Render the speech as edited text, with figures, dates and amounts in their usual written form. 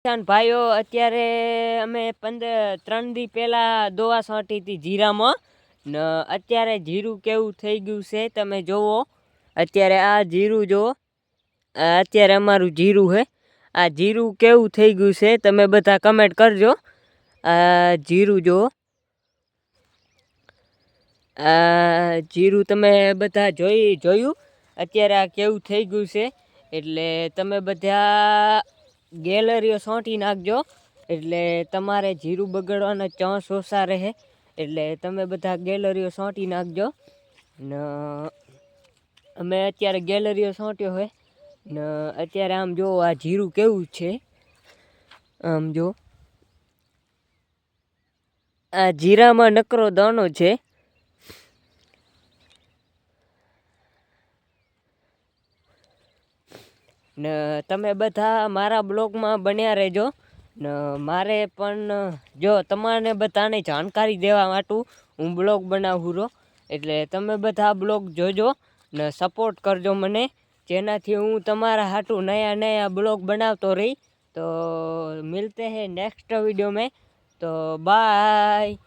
કિસાન ભાઈઓ અત્યારે અમે 3 દી પહેલાં દવા છાંટી હતી જીરામાં ને અત્યારે જીરું કેવું થઈ ગયું છે તમે જુઓ. અત્યારે આ જીરું જુઓ, અત્યારે અમારું જીરું છે. આ જીરું કેવું થઈ ગયું છે તમે બધા કમેન્ટ કરજો. આ જીરું જુઓ, આ જીરું તમે બધા જોયું અત્યારે આ કેવું થઈ ગયું છે. એટલે તમે બધા ગેલેરીઓ છાંટી નાખજો એટલે તમારે જીરું બગડવાના ચાન્સ ઓછા રહે. એટલે તમે બધા ગેલેરીઓ છાંટી નાખજો ને અમે અત્યારે ગેલેરીઓ છાંટ્યો હોય ને અત્યારે આમ જો આ જીરું કેવું છે. આમ જો આ જીરામાં નકરો દાણો છે. ને તમે બધા મારા બ્લોગમાં બન્યા રહેજો ને મારે પણ જો તમારે બધાને જાણકારી દેવા માટે હું બ્લોગ બનાવું રહો. એટલે તમે બધા બ્લોગ જોજો ને સપોર્ટ કરજો મને, જેનાથી હું તમારા હાટું નયા બ્લોગ બનાવતો રહી. તો મિલતે હે નેક્સ્ટ वीडियो में. तो बाय.